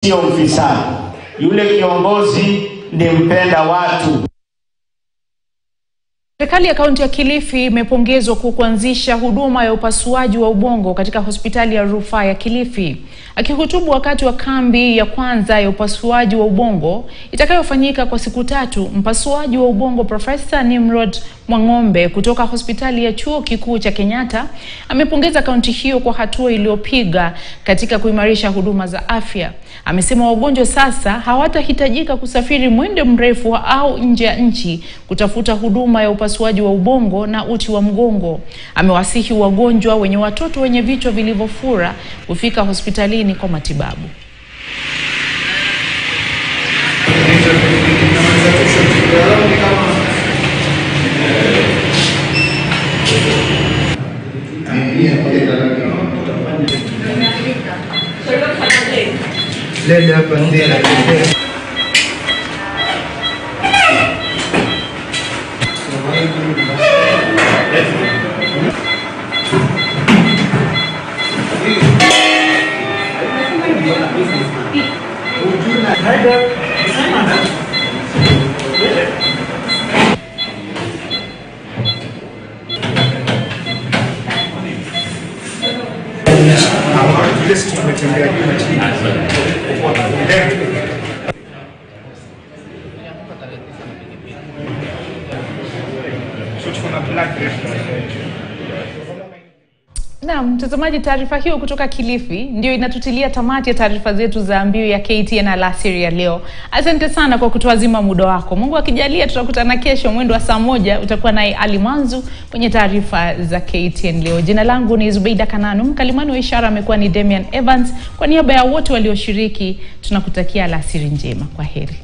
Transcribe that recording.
sio mfisadi. Yule kiongozi ni mpenda watu. Serikali ya kaunti ya Kilifi imepongezwa kwa kuanzisha huduma ya upasuaji wa ubongo katika hospitali ya rufaa ya Kilifi. Akihutubu wakati wa kambi ya kwanza ya upasuaji wa ubongo itakayofanyika kwa siku 3, mpasuaji wa ubongo Profesa Nimrod Mwangombe kutoka hospitali ya Chuo Kikuu cha Kenyatta amepongeza kaunti hiyo kwa hatua iliyopiga katika kuimarisha huduma za afya. Amesema wagonjwa sasa hawatahitajika kusafiri mwendo mrefu au nje ya nchi kutafuta huduma ya upasuaji wa ubongo na uti wa mgongo. Amewasihi wagonjwa wenye watoto wenye vichwa vilivyofura kufika hospitalini kwa matibabu. Na mtazamaji, taarifa hiyo kutoka Kilifi ndio inatutilia tamati ya taarifa zetu za Mbiu ya KTN alasiri ya leo. Asante sana kwa kutuazima muda wako. Mungu akijalia tutakutana kesho mwendo wa saa 1. Utakuwa naye Ali Manzu kwenye taarifa za KTN leo. Jina langu ni Zubeida Kananu. Mkalimani wa ishara amekuwa ni Damian Evans. Kwa niaba ya wote walioshiriki tunakutakia alasiri njema. Kwaheri.